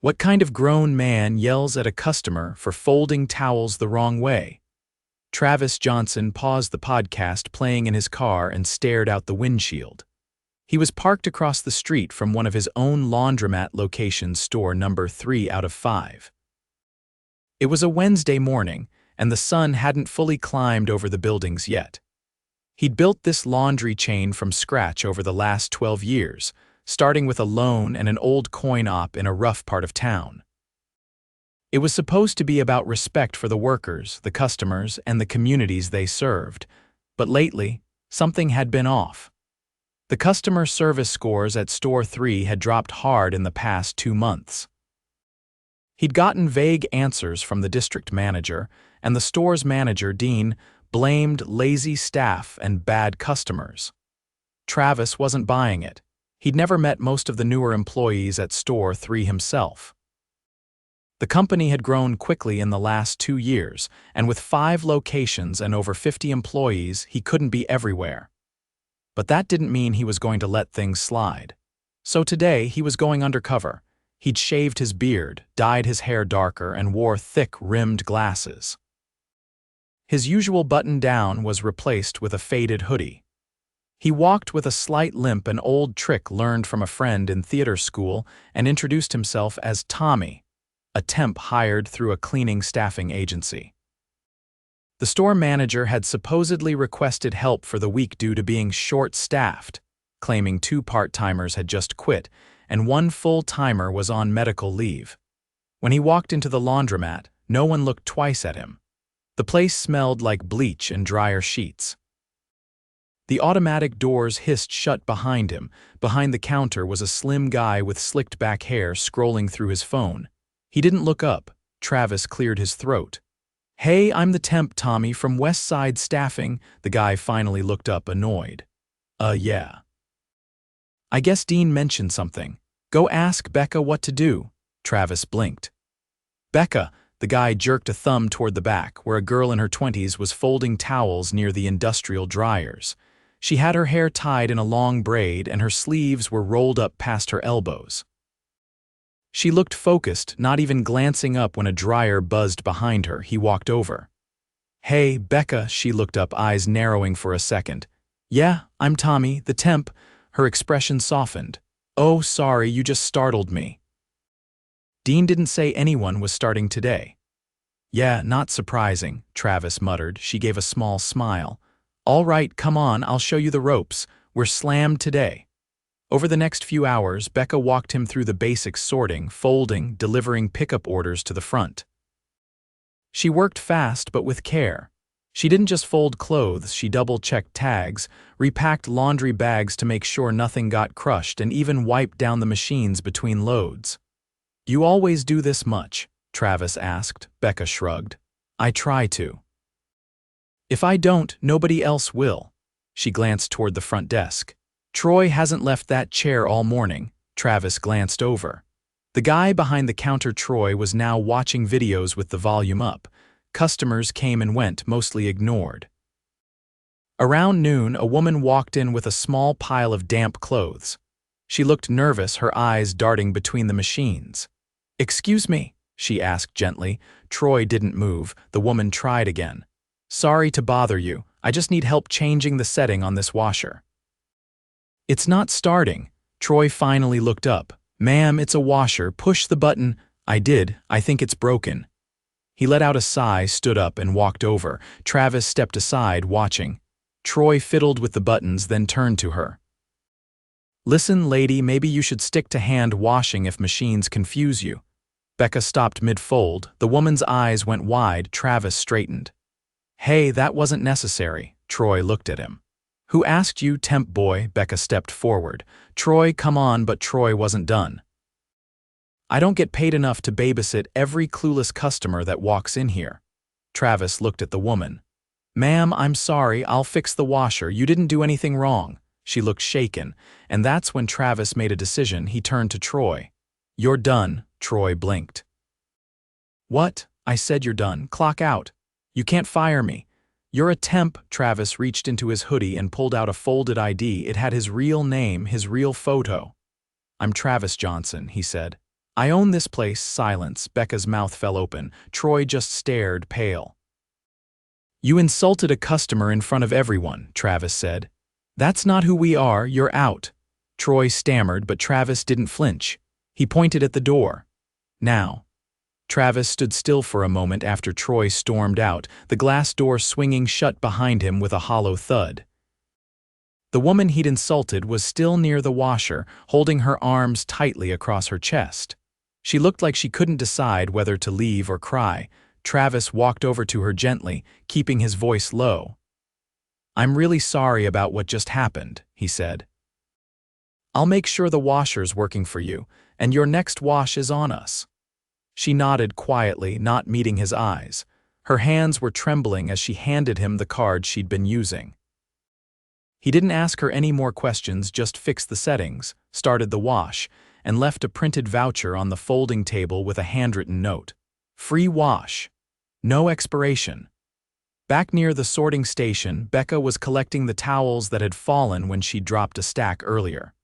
What kind of grown man yells at a customer for folding towels the wrong way? Travis Johnson paused the podcast playing in his car and stared out the windshield. He was parked across the street from one of his own laundromat locations, store number 3 out of 5. It was a Wednesday morning, and the sun hadn't fully climbed over the buildings yet. He'd built this laundry chain from scratch over the last 12 years, starting with a loan and an old coin op in a rough part of town. It was supposed to be about respect for the workers, the customers, and the communities they served, but lately, something had been off. The customer service scores at Store 3 had dropped hard in the past 2 months. He'd gotten vague answers from the district manager, and the store's manager, Dean, blamed lazy staff and bad customers. Travis wasn't buying it. He'd never met most of the newer employees at Store 3 himself. The company had grown quickly in the last 2 years, and with 5 locations and over 50 employees, he couldn't be everywhere. But that didn't mean he was going to let things slide. So today, he was going undercover. He'd shaved his beard, dyed his hair darker, and wore thick-rimmed glasses. His usual button-down was replaced with a faded hoodie. He walked with a slight limp, an old trick learned from a friend in theater school, and introduced himself as Tommy, a temp hired through a cleaning staffing agency. The store manager had supposedly requested help for the week due to being short-staffed, claiming 2 part-timers had just quit, and 1 full-timer was on medical leave. When he walked into the laundromat, no one looked twice at him. The place smelled like bleach and dryer sheets. The automatic doors hissed shut behind him. Behind the counter was a slim guy with slicked-back hair scrolling through his phone. He didn't look up. Travis cleared his throat. "Hey, I'm the temp, Tommy, from West Side Staffing." The guy finally looked up, annoyed. Yeah. "I guess Dean mentioned something. Go ask Becca what to do." Travis blinked. "Becca," the guy jerked a thumb toward the back, where a girl in her 20s was folding towels near the industrial dryers. She had her hair tied in a long braid, and her sleeves were rolled up past her elbows. She looked focused, not even glancing up when a dryer buzzed behind her. He walked over. "Hey, Becca," she looked up, eyes narrowing for a second. "Yeah, I'm Tommy, the temp." Her expression softened. "Oh, sorry, you just startled me." Dean didn't say anyone was starting today. "Yeah, not surprising," Travis muttered. She gave a small smile. "All right, come on, I'll show you the ropes. We're slammed today." Over the next few hours, Becca walked him through the basics: sorting, folding, delivering pickup orders to the front. She worked fast but with care. She didn't just fold clothes, she double-checked tags, repacked laundry bags to make sure nothing got crushed, and even wiped down the machines between loads. "You always do this much?" Travis asked. Becca shrugged. "I try to. If I don't, nobody else will." She glanced toward the front desk. "Troy hasn't left that chair all morning." Travis glanced over. The guy behind the counter, Troy, was now watching videos with the volume up. Customers came and went, mostly ignored. Around noon, a woman walked in with a small pile of damp clothes. She looked nervous, her eyes darting between the machines. "Excuse me?" she asked gently. Troy didn't move. The woman tried again. "Sorry to bother you. I just need help changing the setting on this washer." "It's not starting." Troy finally looked up. "Ma'am, it's a washer. Push the button." "I did. I think it's broken." He let out a sigh, stood up, and walked over. Travis stepped aside, watching. Troy fiddled with the buttons, then turned to her. "Listen, lady, maybe you should stick to hand washing if machines confuse you." Becca stopped mid-fold. The woman's eyes went wide. Travis straightened. "Hey, that wasn't necessary." Troy looked at him. "Who asked you, temp boy?" Becca stepped forward. "Troy, come on," but Troy wasn't done. "I don't get paid enough to babysit every clueless customer that walks in here." Travis looked at the woman. "Ma'am, I'm sorry, I'll fix the washer. You didn't do anything wrong." She looked shaken, and that's when Travis made a decision. He turned to Troy. "You're done." Troy blinked. "What?" "I said you're done. Clock out. You can't fire me." "You're a temp." Travis reached into his hoodie and pulled out a folded ID. It had his real name, his real photo. "I'm Travis Johnson," he said. I own this place. Silence. Becca's mouth fell open. Troy just stared, pale. You insulted a customer in front of everyone, Travis said. That's not who we are. You're out. Troy stammered, but Travis didn't flinch. He pointed at the door. Now. Travis stood still for a moment after Troy stormed out, the glass door swinging shut behind him with a hollow thud. The woman he'd insulted was still near the washer, holding her arms tightly across her chest. She looked like she couldn't decide whether to leave or cry. Travis walked over to her gently, keeping his voice low. I'm really sorry about what just happened, he said. I'll make sure the washer's working for you, and your next wash is on us. She nodded quietly, not meeting his eyes. Her hands were trembling as she handed him the card she'd been using. He didn't ask her any more questions, just fixed the settings, started the wash, and left a printed voucher on the folding table with a handwritten note. Free wash. No expiration. Back near the sorting station, Becca was collecting the towels that had fallen when she dropped a stack earlier.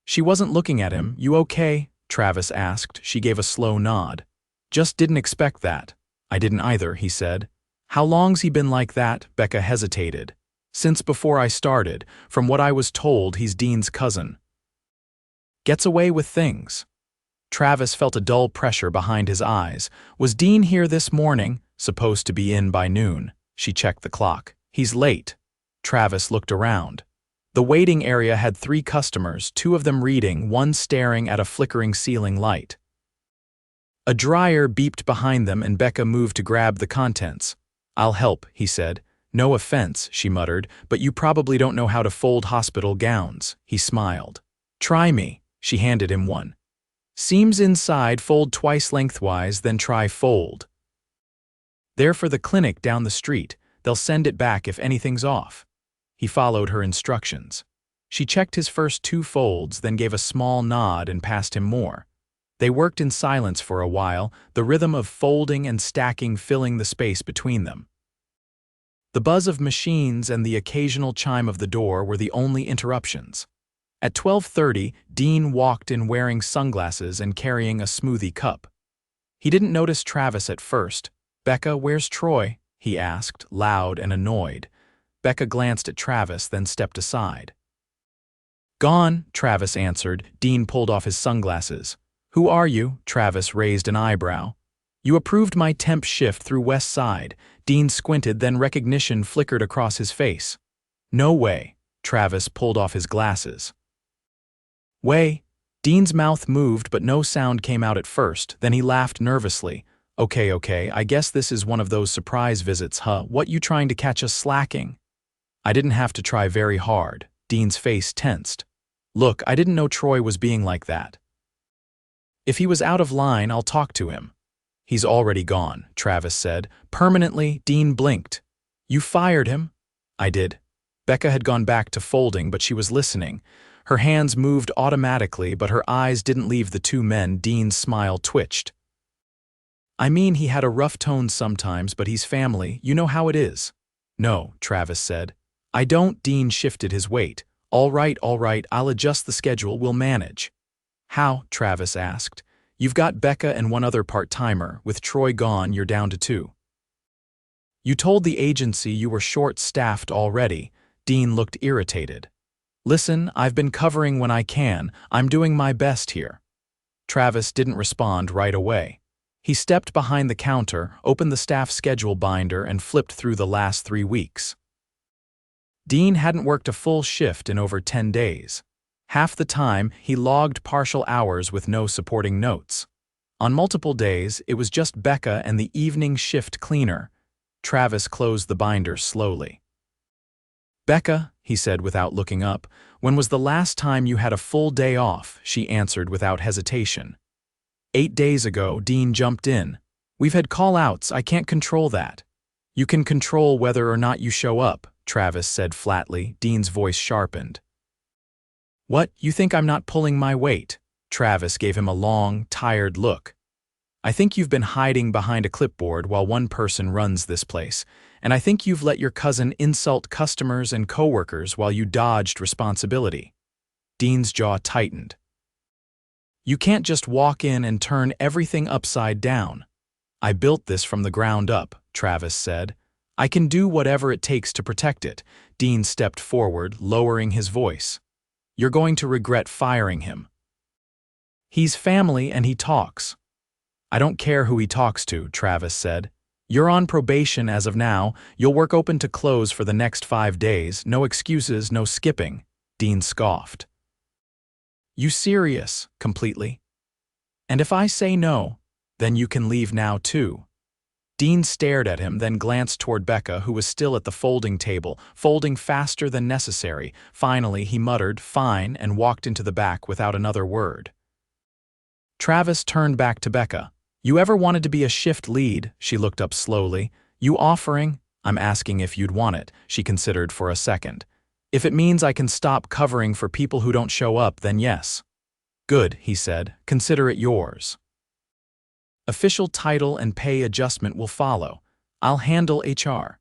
She wasn't looking at him. You okay? Travis asked. She gave a slow nod. Just didn't expect that. I didn't either, he said. How long's he been like that? Becca hesitated. Since before I started. From what I was told, he's Dean's cousin. Gets away with things. Travis felt a dull pressure behind his eyes. Was Dean here this morning? Supposed to be in by noon. She checked the clock. He's late. Travis looked around. The waiting area had 3 customers, 2 of them reading, 1 staring at a flickering ceiling light. A dryer beeped behind them and Becca moved to grab the contents. I'll help, he said. No offense, she muttered, but you probably don't know how to fold hospital gowns. He smiled. Try me. She handed him one. Seams inside, fold twice lengthwise, then try fold. They're for the clinic down the street. They'll send it back if anything's off. He followed her instructions. She checked his first 2 folds, then gave a small nod and passed him more. They worked in silence for a while, the rhythm of folding and stacking filling the space between them. The buzz of machines and the occasional chime of the door were the only interruptions. At 12:30, Dean walked in wearing sunglasses and carrying a smoothie cup. He didn't notice Travis at first. Becca, where's Troy? He asked, loud and annoyed. Becca glanced at Travis, then stepped aside. Gone, Travis answered. Dean pulled off his sunglasses. Who are you? Travis raised an eyebrow. You approved my temp shift through West Side. Dean squinted, then recognition flickered across his face. No way. Travis pulled off his glasses. Way? Dean's mouth moved, but no sound came out at first. Then he laughed nervously. Okay, I guess this is one of those surprise visits, huh? What, you trying to catch us slacking? I didn't have to try very hard. Dean's face tensed. Look, I didn't know Troy was being like that. If he was out of line, I'll talk to him. He's already gone, Travis said. Permanently. Dean blinked. You fired him? I did. Becca had gone back to folding, but she was listening. Her hands moved automatically, but her eyes didn't leave the 2 men. Dean's smile twitched. I mean, he had a rough tone sometimes, but he's family. You know how it is. No, Travis said. I don't. Dean shifted his weight. All right, I'll adjust the schedule. We'll manage. How? Travis asked. You've got Becca and 1 other part-timer. With Troy gone, you're down to 2. You told the agency you were short-staffed already. Dean looked irritated. Listen, I've been covering when I can. I'm doing my best here. Travis didn't respond right away. He stepped behind the counter, opened the staff schedule binder, and flipped through the last 3 weeks. Dean hadn't worked a full shift in over 10 days. Half the time, he logged partial hours with no supporting notes. On multiple days, it was just Becca and the evening shift cleaner. Travis closed the binder slowly. Becca, he said without looking up, when was the last time you had a full day off? She answered without hesitation. 8 days ago, Dean jumped in. We've had call-outs. I can't control that. You can control whether or not you show up, Travis said flatly. Dean's voice sharpened. What, you think I'm not pulling my weight? Travis gave him a long, tired look. I think you've been hiding behind a clipboard while one person runs this place, and I think you've let your cousin insult customers and coworkers while you dodged responsibility. Dean's jaw tightened. You can't just walk in and turn everything upside down. I built this from the ground up, Travis said. I can do whatever it takes to protect it. Dean stepped forward, lowering his voice. You're going to regret firing him. He's family and he talks. I don't care who he talks to, Travis said. You're on probation as of now. You'll work open to close for the next 5 days. No excuses, no skipping. Dean scoffed. You serious, completely? And if I say no, then you can leave now too. Dean stared at him, then glanced toward Becca, who was still at the folding table, folding faster than necessary. Finally, he muttered, "Fine," and walked into the back without another word. Travis turned back to Becca. You ever wanted to be a shift lead? She looked up slowly. You offering? I'm asking if you'd want it, she considered for a second. If it means I can stop covering for people who don't show up, then yes. Good, he said. Consider it yours. Official title and pay adjustment will follow. I'll handle HR.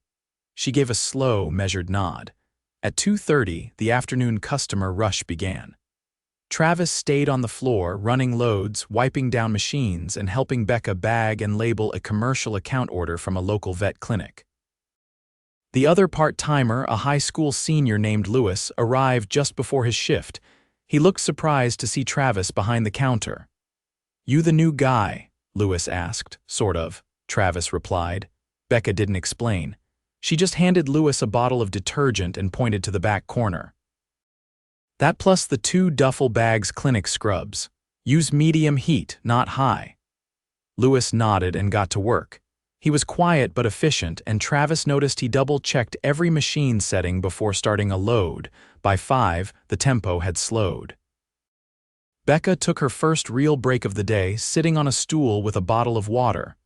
She gave a slow, measured nod. At 2:30, the afternoon customer rush began. Travis stayed on the floor, running loads, wiping down machines, and helping Becca bag and label a commercial account order from a local vet clinic. The other part-timer, a high school senior named Lewis, arrived just before his shift. He looked surprised to see Travis behind the counter. You the new guy? Lewis asked. Sort of, Travis replied. Becca didn't explain. She just handed Lewis a bottle of detergent and pointed to the back corner. That plus the 2 duffel bags clinic scrubs. Use medium heat, not high. Lewis nodded and got to work. He was quiet but efficient, and Travis noticed he double-checked every machine setting before starting a load. By 5, the tempo had slowed. Becca took her first real break of the day, sitting on a stool with a bottle of water.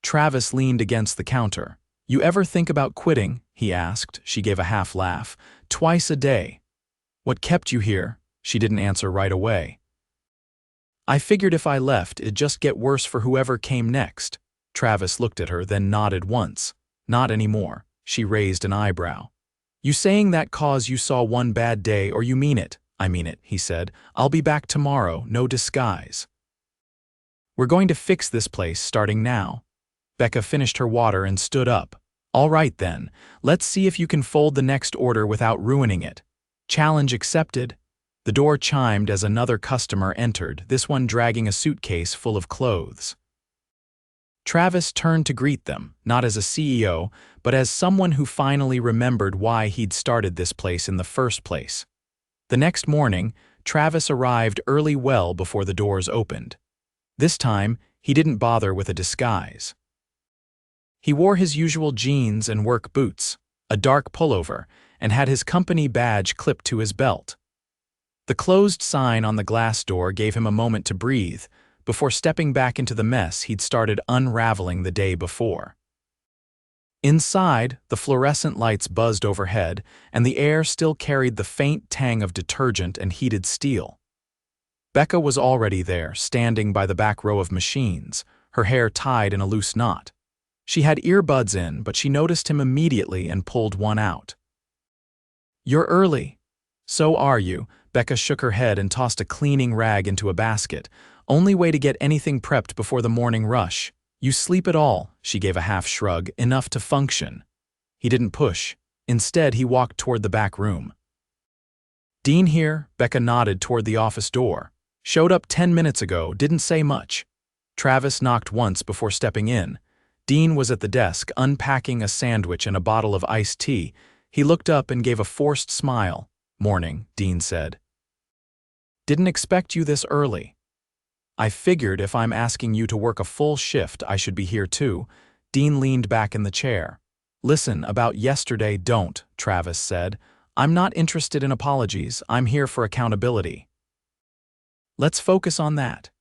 Travis leaned against the counter. You ever think about quitting? He asked. She gave a half laugh. Twice a day. What kept you here? She didn't answer right away. I figured if I left, it'd just get worse for whoever came next. Travis looked at her, then nodded once. Not anymore. She raised an eyebrow. You saying that 'cause you saw one bad day, or you mean it? I mean it, he said. I'll be back tomorrow, no disguise. We're going to fix this place starting now. Becca finished her water and stood up. All right then, let's see if you can fold the next order without ruining it. Challenge accepted. The door chimed as another customer entered, this one dragging a suitcase full of clothes. Travis turned to greet them, not as a CEO, but as someone who finally remembered why he'd started this place in the first place. The next morning, Travis arrived early, well before the doors opened. This time, he didn't bother with a disguise. He wore his usual jeans and work boots, a dark pullover, and had his company badge clipped to his belt. The closed sign on the glass door gave him a moment to breathe, before stepping back into the mess he'd started unraveling the day before. Inside, the fluorescent lights buzzed overhead, and the air still carried the faint tang of detergent and heated steel. Becca was already there, standing by the back row of machines, her hair tied in a loose knot. She had earbuds in, but she noticed him immediately and pulled one out. You're early. So are you. Becca shook her head and tossed a cleaning rag into a basket. Only way to get anything prepped before the morning rush. You sleep at all, she gave a half shrug, enough to function. He didn't push. Instead, he walked toward the back room. Dean here, Becca nodded toward the office door. Showed up 10 minutes ago, didn't say much. Travis knocked once before stepping in. Dean was at the desk, unpacking a sandwich and a bottle of iced tea. He looked up and gave a forced smile. Morning, Dean said. Didn't expect you this early. I figured if I'm asking you to work a full shift, I should be here too. Dean leaned back in the chair. Listen, about yesterday, don't, Travis said. I'm not interested in apologies. I'm here for accountability. Let's focus on that.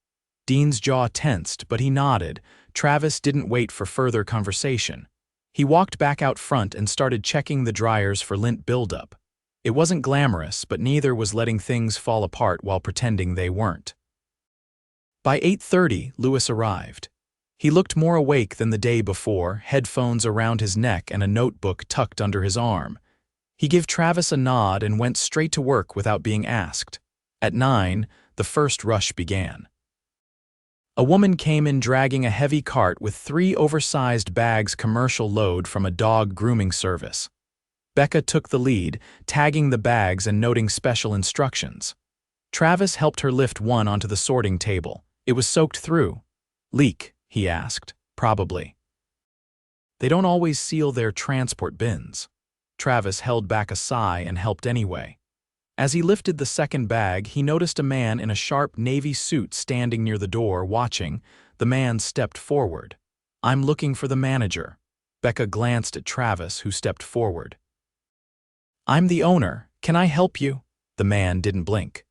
Dean's jaw tensed, but he nodded. Travis didn't wait for further conversation. He walked back out front and started checking the dryers for lint buildup. It wasn't glamorous, but neither was letting things fall apart while pretending they weren't. By 8:30, Lewis arrived. He looked more awake than the day before, headphones around his neck and a notebook tucked under his arm. He gave Travis a nod and went straight to work without being asked. At 9, the first rush began. A woman came in dragging a heavy cart with 3 oversized bags commercial load from a dog grooming service. Becca took the lead, tagging the bags and noting special instructions. Travis helped her lift one onto the sorting table. It was soaked through. Leak, he asked. Probably. They don't always seal their transport bins. Travis held back a sigh and helped anyway. As he lifted the second bag, he noticed a man in a sharp navy suit standing near the door, watching. The man stepped forward. "I'm looking for the manager." Becca glanced at Travis, who stepped forward. "I'm the owner. Can I help you?" The man didn't blink.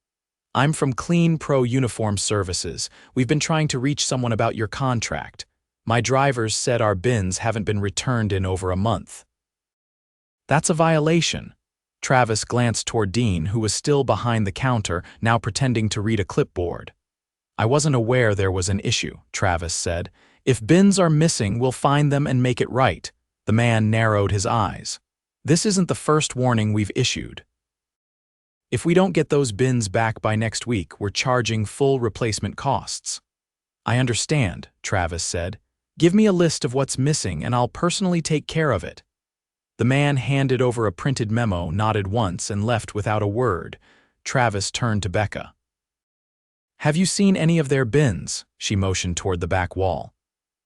"I'm from Clean Pro Uniform Services. We've been trying to reach someone about your contract. My drivers said our bins haven't been returned in over a month." "That's a violation." Travis glanced toward Dean, who was still behind the counter, now pretending to read a clipboard. "I wasn't aware there was an issue," Travis said. "If bins are missing, we'll find them and make it right." The man narrowed his eyes. "This isn't the first warning we've issued. If we don't get those bins back by next week, we're charging full replacement costs." "I understand," Travis said. "Give me a list of what's missing and I'll personally take care of it." The man handed over a printed memo, nodded once, and left without a word. Travis turned to Becca. "Have you seen any of their bins?" She motioned toward the back wall.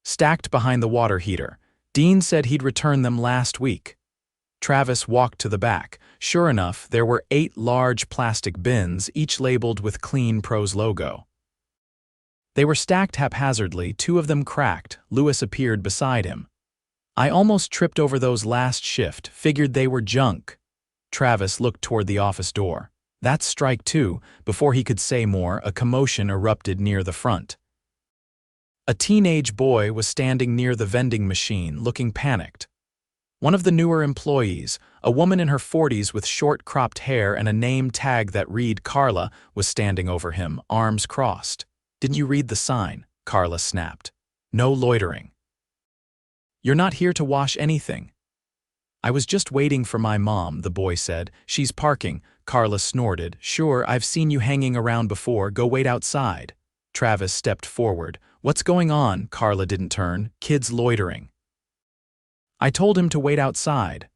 "Stacked behind the water heater. Dean said he'd return them last week." Travis walked to the back. Sure enough, there were 8 large plastic bins, each labeled with Clean Pro's logo. They were stacked haphazardly, 2 of them cracked. Lewis appeared beside him. "I almost tripped over those last shift, figured they were junk." Travis looked toward the office door. "That's strike 2. Before he could say more, a commotion erupted near the front. A teenage boy was standing near the vending machine, looking panicked. One of the newer employees, a woman in her 40s with short cropped hair and a name tag that read Carla, was standing over him, arms crossed. "Didn't you read the sign?" Carla snapped. "No loitering." "You're not here to wash anything." "I was just waiting for my mom," the boy said. "She's parking." Carla snorted. "Sure, I've seen you hanging around before. Go wait outside." Travis stepped forward. "What's going on?" Carla didn't turn. "Kids loitering." "I told him to wait outside."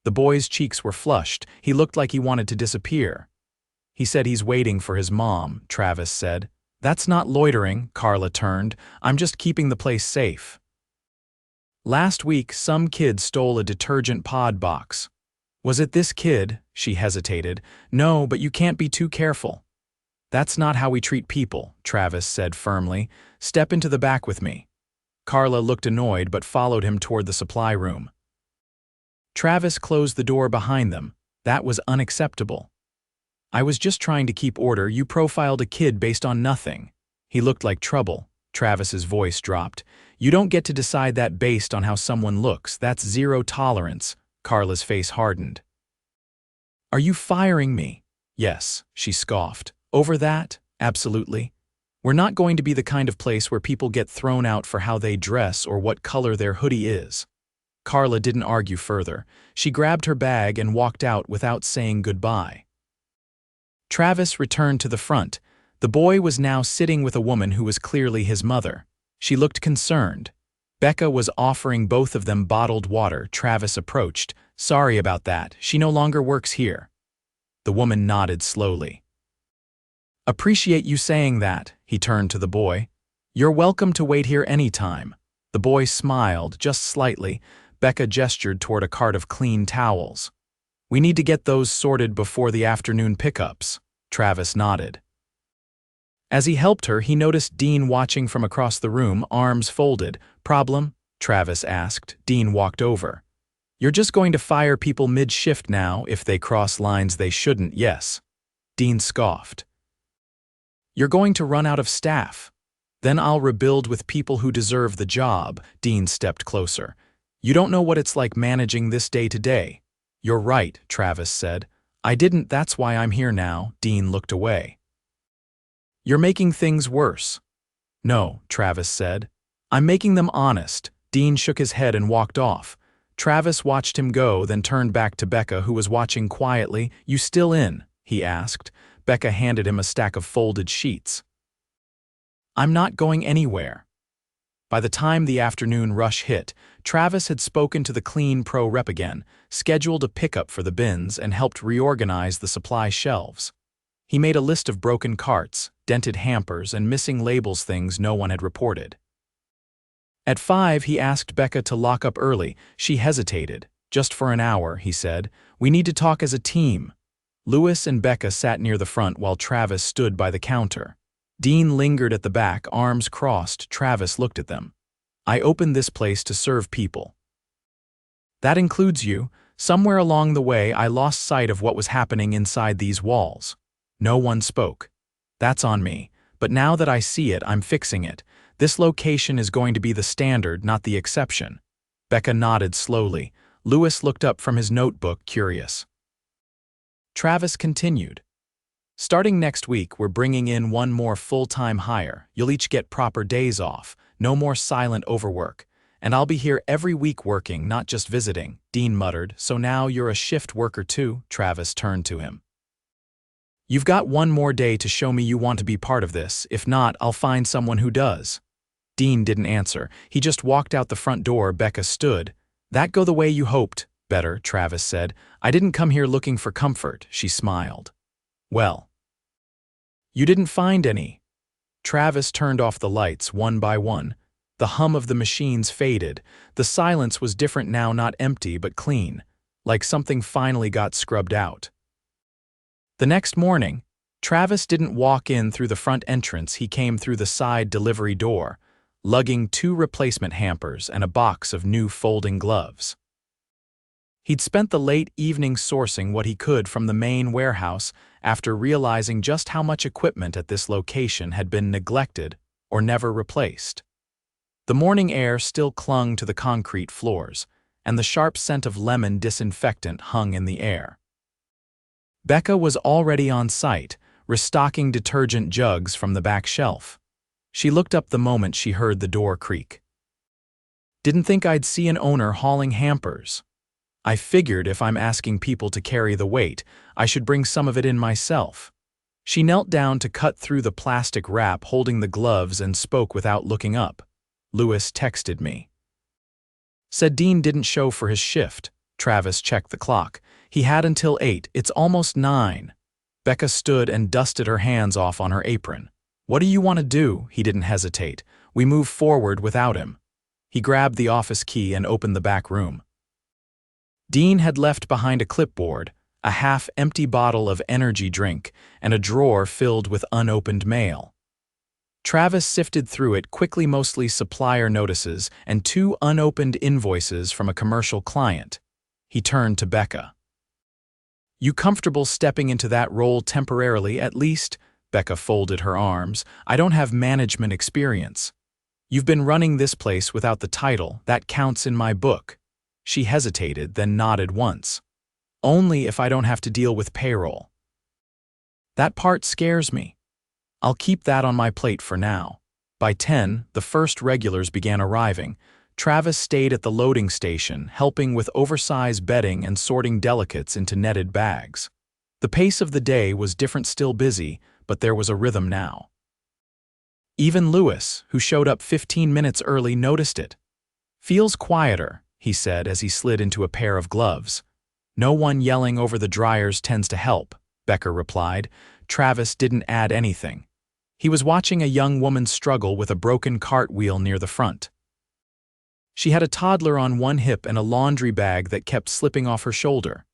The boy's cheeks were flushed. He looked like he wanted to disappear. "He said he's waiting for his mom," Travis said. "That's not loitering," Carla turned. "I'm just keeping the place safe." "Last week, some kid stole a detergent pod box." "Was it this kid?" She hesitated. "No, but you can't be too careful." "That's not how we treat people," Travis said firmly. "Step into the back with me." Carla looked annoyed but followed him toward the supply room. Travis closed the door behind them. That was unacceptable. "I was just trying to keep order. You profiled a kid based on nothing." He looked like trouble. Travis's voice dropped. "You don't get to decide that based on how someone looks. That's zero tolerance." Carla's face hardened. "Are you firing me?" "Yes," she scoffed. "Over that? Absolutely. We're not going to be the kind of place where people get thrown out for how they dress or what color their hoodie is." Carla didn't argue further. She grabbed her bag and walked out without saying goodbye. Travis returned to the front. The boy was now sitting with a woman who was clearly his mother. She looked concerned. Becca was offering both of them bottled water. Travis approached. "Sorry about that. She no longer works here." The woman nodded slowly. "Appreciate you saying that." He turned to the boy. "You're welcome to wait here anytime." The boy smiled, just slightly. Becca gestured toward a cart of clean towels. "We need to get those sorted before the afternoon pickups." Travis nodded. As he helped her, he noticed Dean watching from across the room, arms folded. "Problem?" Travis asked. Dean walked over. "You're just going to fire people mid-shift now if they cross lines they shouldn't, yes." Dean scoffed. "You're going to run out of staff. Then I'll rebuild with people who deserve the job." Dean stepped closer. "You don't know what it's like managing this day to day." "You're right," Travis said. "I didn't, that's why I'm here now." Dean looked away. "You're making things worse." "No," Travis said. "I'm making them honest." Dean shook his head and walked off. Travis watched him go, then turned back to Becca, who was watching quietly. "You still in?" he asked. Becca handed him a stack of folded sheets. I'm not going anywhere. By the time the afternoon rush hit, Travis had spoken to the Clean Pro rep again, scheduled a pickup for the bins, and helped reorganize the supply shelves. He made a list of broken carts, dented hampers, and missing labels, things no one had reported. At 5, he asked Becca to lock up early. She hesitated. Just for an hour, he said. We need to talk as a team. Louis and Becca sat near the front while Travis stood by the counter. Dean lingered at the back, arms crossed. Travis looked at them. I opened this place to serve people. That includes you. Somewhere along the way, I lost sight of what was happening inside these walls. No one spoke. That's on me. But now that I see it, I'm fixing it. This location is going to be the standard, not the exception. Becca nodded slowly. Louis looked up from his notebook, curious. Travis continued. Starting next week, we're bringing in one more full-time hire. You'll each get proper days off, no more silent overwork. And I'll be here every week working, not just visiting, Dean muttered. So now you're a shift worker too? Travis turned to him. You've got one more day to show me you want to be part of this. If not, I'll find someone who does. Dean didn't answer. He just walked out the front door. Becca stood. That go the way you hoped? Better, Travis said. I didn't come here looking for comfort, she smiled. Well, you didn't find any. Travis turned off the lights one by one. The hum of the machines faded. The silence was different now, not empty but clean, like something finally got scrubbed out. The next morning, Travis didn't walk in through the front entrance. He came through the side delivery door, lugging 2 replacement hampers and a box of new folding gloves. He'd spent the late evening sourcing what he could from the main warehouse after realizing just how much equipment at this location had been neglected or never replaced. The morning air still clung to the concrete floors, and the sharp scent of lemon disinfectant hung in the air. Becca was already on site, restocking detergent jugs from the back shelf. She looked up the moment she heard the door creak. Didn't think I'd see an owner hauling hampers. I figured if I'm asking people to carry the weight, I should bring some of it in myself. She knelt down to cut through the plastic wrap holding the gloves and spoke without looking up. Louis texted me. Said Dean didn't show for his shift. Travis checked the clock. He had until 8. It's almost 9. Becca stood and dusted her hands off on her apron. What do you want to do? He didn't hesitate. We move forward without him. He grabbed the office key and opened the back room. Dean had left behind a clipboard, a half-empty bottle of energy drink, and a drawer filled with unopened mail. Travis sifted through it quickly, mostly supplier notices and 2 unopened invoices from a commercial client. He turned to Becca. You comfortable stepping into that role temporarily, at least? Becca folded her arms. I don't have management experience. You've been running this place without the title. That counts in my book. She hesitated, then nodded once. Only if I don't have to deal with payroll. That part scares me. I'll keep that on my plate for now. By 10, the first regulars began arriving. Travis stayed at the loading station, helping with oversized bedding and sorting delicates into netted bags. The pace of the day was different, still busy, but there was a rhythm now. Even Louis, who showed up 15 minutes early, noticed it. Feels quieter, he said as he slid into a pair of gloves. No one yelling over the dryers tends to help, Becca replied. Travis didn't add anything. He was watching a young woman struggle with a broken cartwheel near the front. She had a toddler on one hip and a laundry bag that kept slipping off her shoulder.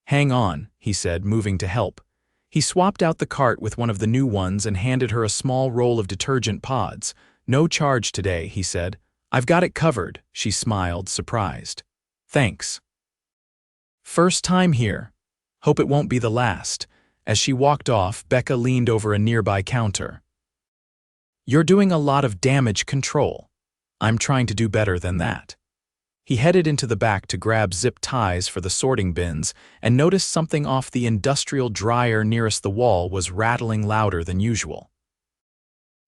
Hang on, he said, moving to help. He swapped out the cart with one of the new ones and handed her a small roll of detergent pods. No charge today, he said. I've got it covered, she smiled, surprised. Thanks. First time here. Hope it won't be the last. As she walked off, Becca leaned over a nearby counter. You're doing a lot of damage control. I'm trying to do better than that. He headed into the back to grab zip ties for the sorting bins and noticed something off the industrial dryer nearest the wall was rattling louder than usual.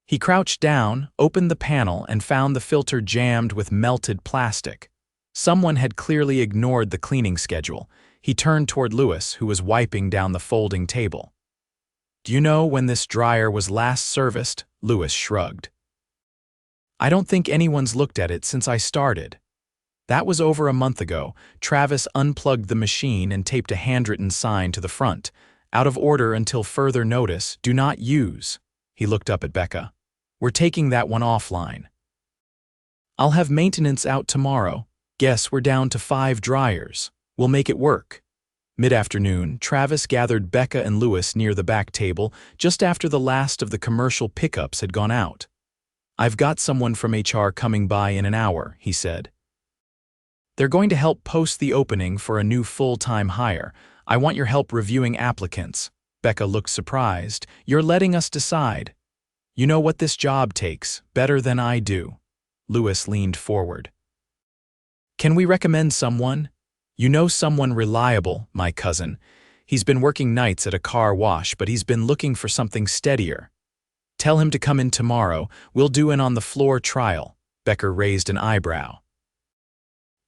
He crouched down, opened the panel, and found the filter jammed with melted plastic. Someone had clearly ignored the cleaning schedule. He turned toward Louis, who was wiping down the folding table. Do you know when this dryer was last serviced? Louis shrugged. I don't think anyone's looked at it since I started. That was over a month ago. Travis unplugged the machine and taped a handwritten sign to the front. Out of order until further notice, do not use. He looked up at Becca. We're taking that one offline. I'll have maintenance out tomorrow. Guess we're down to 5 dryers. We'll make it work. Mid-afternoon, Travis gathered Becca and Louis near the back table just after the last of the commercial pickups had gone out. I've got someone from HR coming by in an hour, he said. They're going to help post the opening for a new full-time hire. I want your help reviewing applicants. Becca looked surprised. You're letting us decide. You know what this job takes, better than I do. Louis leaned forward. Can we recommend someone? You know someone reliable, my cousin. He's been working nights at a car wash, but he's been looking for something steadier. Tell him to come in tomorrow. We'll do an on-the-floor trial. Becca raised an eyebrow.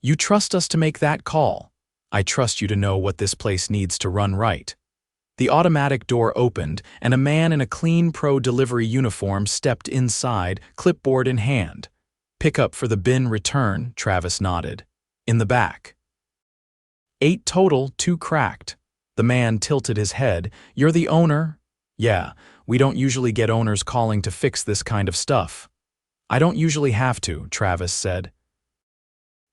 You trust us to make that call. I trust you to know what this place needs to run right. The automatic door opened, and a man in a clean pro delivery uniform stepped inside, clipboard in hand. Pick up for the bin return, Travis nodded. In the back. 8 total, 2 cracked. The man tilted his head. You're the owner? Yeah, we don't usually get owners calling to fix this kind of stuff. I don't usually have to, Travis said.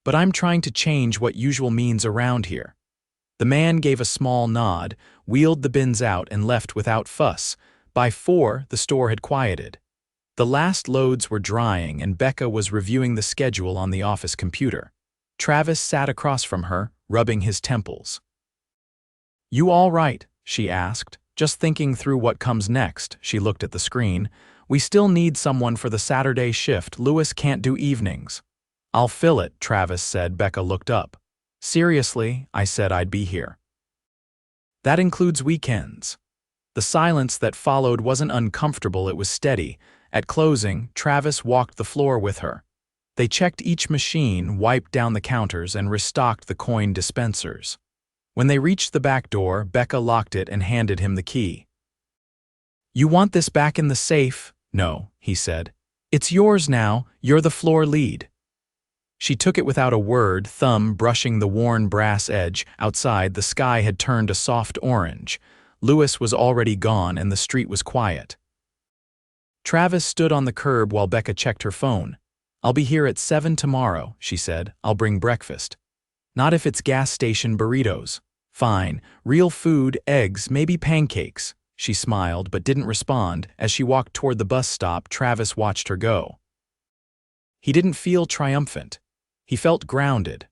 But I'm trying to change what usual means around here. The man gave a small nod, wheeled the bins out and left without fuss. By 4, the store had quieted. The last loads were drying and Becca was reviewing the schedule on the office computer. Travis sat across from her, rubbing his temples. You all right? She asked. Just thinking through what comes next, she looked at the screen. We still need someone for the Saturday shift. Louis can't do evenings. I'll fill it, Travis said. Becca looked up. Seriously, I said I'd be here. That includes weekends. The silence that followed wasn't uncomfortable, it was steady. At closing, Travis walked the floor with her. They checked each machine, wiped down the counters, and restocked the coin dispensers. When they reached the back door, Becca locked it and handed him the key. You want this back in the safe? No, he said. It's yours now. You're the floor lead. She took it without a word, thumb brushing the worn brass edge. Outside, the sky had turned a soft orange. Louis was already gone and the street was quiet. Travis stood on the curb while Becca checked her phone. I'll be here at 7 tomorrow, she said. I'll bring breakfast. Not if it's gas station burritos. Fine, real food, eggs, maybe pancakes. She smiled but didn't respond. As she walked toward the bus stop, Travis watched her go. He didn't feel triumphant. He felt grounded.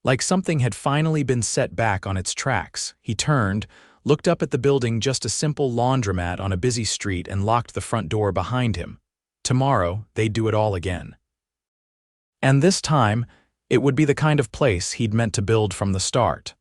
Like something had finally been set back on its tracks. He turned, looked up at the building, just a simple laundromat on a busy street, and locked the front door behind him. Tomorrow, they'd do it all again. And this time, it would be the kind of place he'd meant to build from the start.